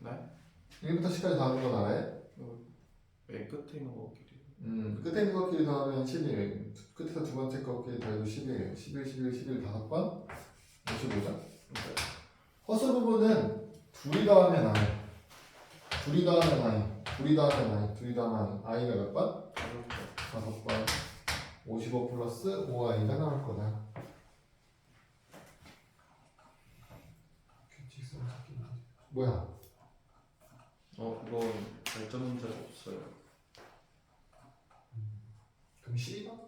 네. 1부터 10까지 더하는 건 알아요? 맨 끝에 있는 거끼리. 끝에 있는 것끼리 더하면 11 끝에서 두 번째 것끼리 더해도 11 11, 11, 11 다섯 번 55죠? 네. 허수 부분은 둘이 더하면 i 둘이 더하면 i 둘이 더하면 i 둘이 더하면 i가 몇 번? 다섯 번 55 플러스 5i가 나올 거다. 규칙성 찾기 뭐야? 이건 발전 문제가 없어요. 그럼 C가?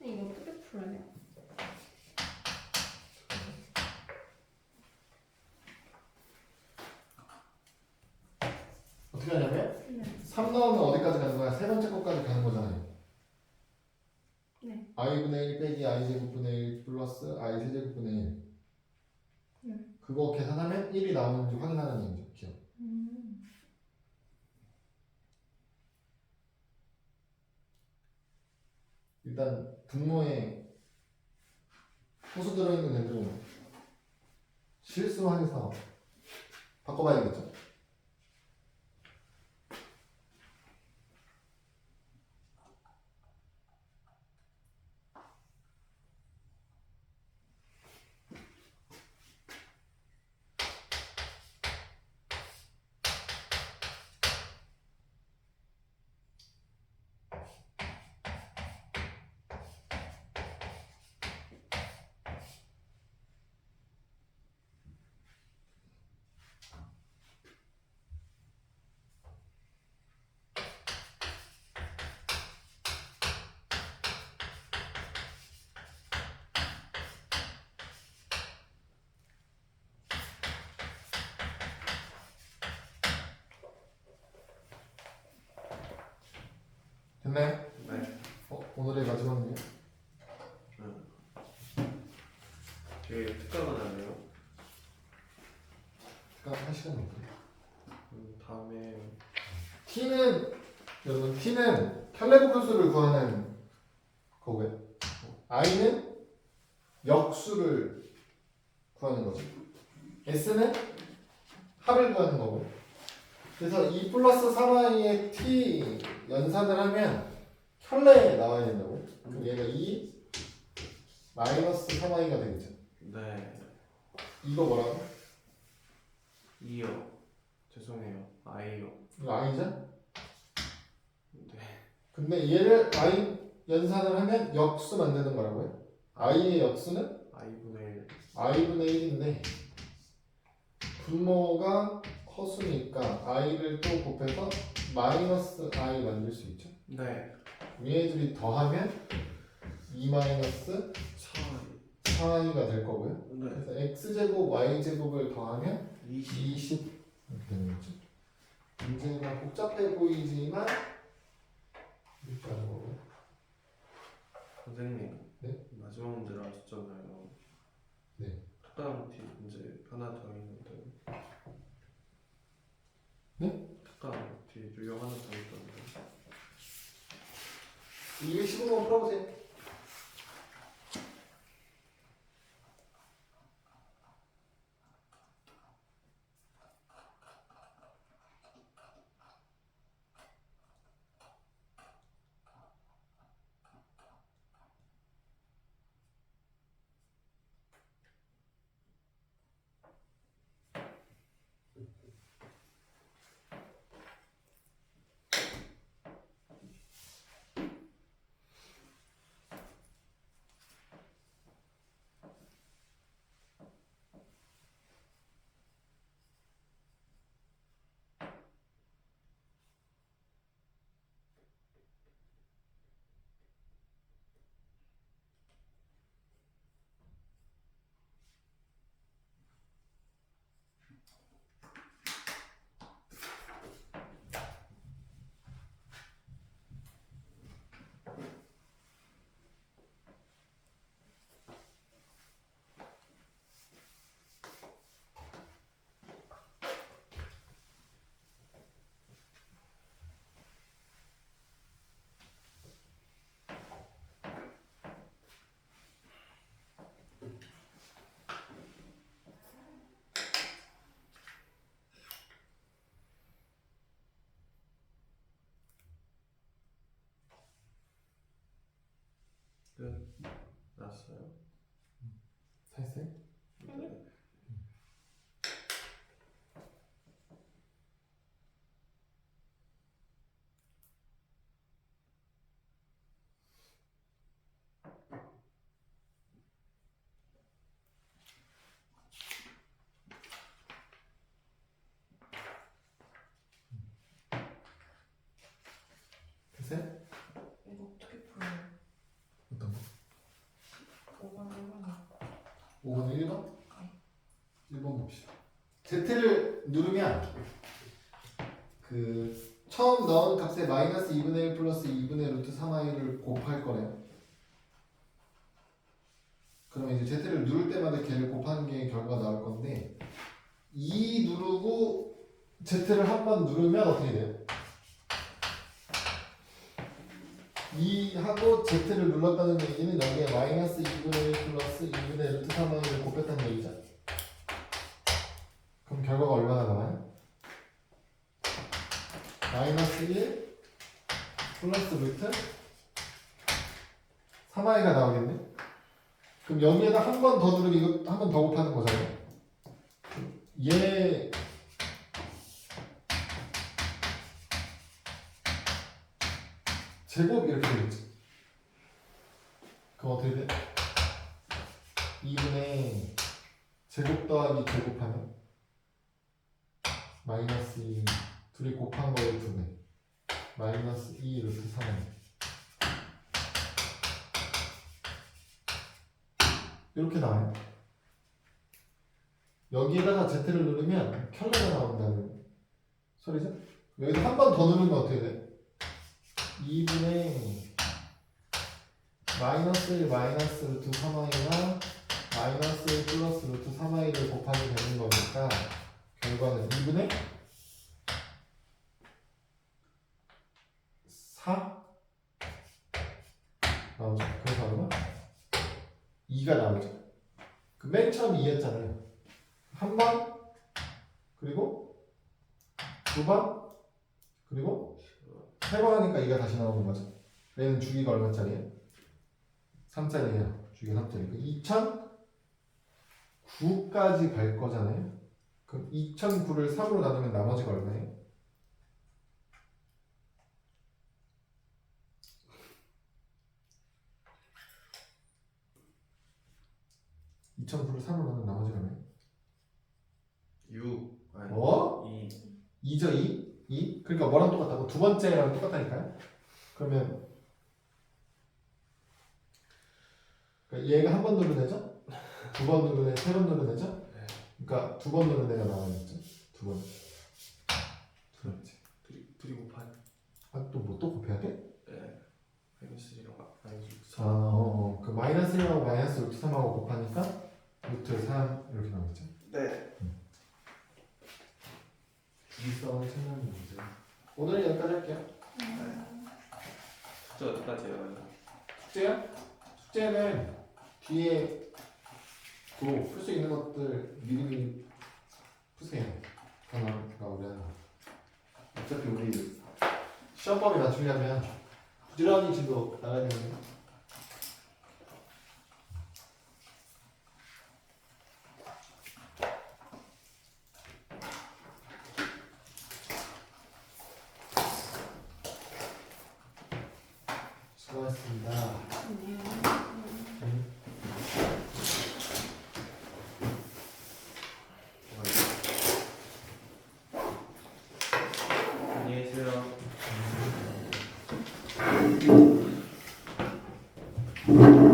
근데 이거 어떻게 풀어요? 어떻게 하냐면 네. 3 나오면 어디까지 가는 거야? 세 번째 것까지 가는 거잖아요. 네. i분의 1 빼기 i 제곱분의 1 플러스 i 세제곱분의 1 그거 계산하면 1이 나오는지 확인하는 얘기죠. 기억. 일단 분모에 호수 들어있는 애들은 실수해서 바꿔봐야겠죠. 됐나요? 네. 오늘의 마지막 문제. 되게 특가가 나네요. 잠깐 한 시간 넘게. 다음에 t는 여러분 t는 켈레브분수를 구하는 거고요. i는 역수를 구하는 거죠. s는 합을 구하는 거고. 그래서 2 플러스 3i의 t 연산을 하면 켤레에 나와야 된다고. 그럼 얘가 2 마이너스 3i가 되겠죠. 네. 이거 뭐라고? 2요. 죄송해요. 아이요. 이거 i죠? 네. 근데 얘를 i 연산을 하면 역수 만드는 거라고요? i의 역수는 i분의 1. i분의 1인데 분모가 허수니까 i를 또 곱해서 마이너스 i 만들 수 있죠. 네. 얘네들이 더하면 2 마이너스 차이. 4i가 될 거고요. 네. 그래서 x제곱 y제곱을 더하면 20. 20 이렇게 되는 거죠. 문제가 복잡해 보이지만 이렇게 하는 거고요. 선생님. 네? 마지막 문제를 하셨잖아요. 네. 특강 문제 하나 더 있는데. 네? 특강 유형 하나 더 있던데. 이게 15번 풀어보세요. 끝. 났어요. 다 했어요? 네. 됐어요? 이거 어떻게 풀어요? 어떤 거? 5번 1번이요. 5번 1번? 1번 봅시다. Z를 누르면 그 처음 넣은 값에 마이너스 2분의 1 플러스 2분의 루트 3i를 곱할 거래요. 그러면 이제 Z를 누를 때마다 걔를 곱하는 게 결과가 나올 건데 2 누르고 Z를 한 번 누르면 어떻게 돼요? 2 하고 Z를 눌렀다는 얘기는 여기에 마이너스 2분의 1 플러스 2분의 루트 3i를 곱했다는 얘기죠. 그럼 결과가 얼마나 나와요? 마이너스 1 플러스 루트 3i가 나오겠네? 그럼 여기에다 한 번 더 누르면 이거 한 번 더 곱하는 거잖아요. 얘 제곱 이렇게 되겠지. 그럼 어떻게 돼? 2분의 제곱 더하기 제곱하면 마이너스 2 둘이 곱한 거에 2배 마이너스 2 루트 3이 이렇게 나와요. 여기에다가 Z를 누르면 켤레가 나온다는 소리죠. 여기서 한 번 더 누르면 어떻게 돼? 2분의 마이너스 1 마이너스 루트 3i가 마이너스 1 플러스 루트 3i를 곱하게 되는 거니까 결과는 2분의 4 나오죠. 그래서 얼마? 2가 나오죠. 그 맨 처음 2였잖아요. 한 번, 그리고 두 번, 그리고 세 번 하니까 2가 다시 나오는 거죠. 얘는 주기가 얼마짜리예요? 3짜리예요. 주기가 3짜리. 2009까지 갈 거잖아요. 그럼 2009를 3으로 나누면 나머지가 얼마예요? 2009를 3으로 넣으면 나머지가 몇? 6 아니 어? 2 2죠 2? 2? 그러니까 뭐랑 똑같다고? 두 번째랑 똑같다니까요? 그러면 그러니까 얘가 한 번 누르내죠? 두 번 누르내, 세 번 누르내죠? 네. 그러니까 두 번 누르내가 나와있죠? 두 번. 두 번째. 둘이 곱하니 아, 또 뭐 또 곱해야 돼? 네 마이너스 1이랑 마이너스 6 그 마이너스 1하고 마이너스 루트 3하고 곱하니까 루트 3 이렇게 나오겠죠? 네 주기성을 찾는 문제. 오늘은 여기까지 할게요. 숙제 어디까지예요? 숙제요? 숙제는 뒤에 풀 수 있는 것들 미리미리 푸세요. 그러니까 우리 어차피 우리 시험범위 맞추려면 부지런히 진도 나가야 되는데. 수고하셨습니다. 안녕히 계세요. 음.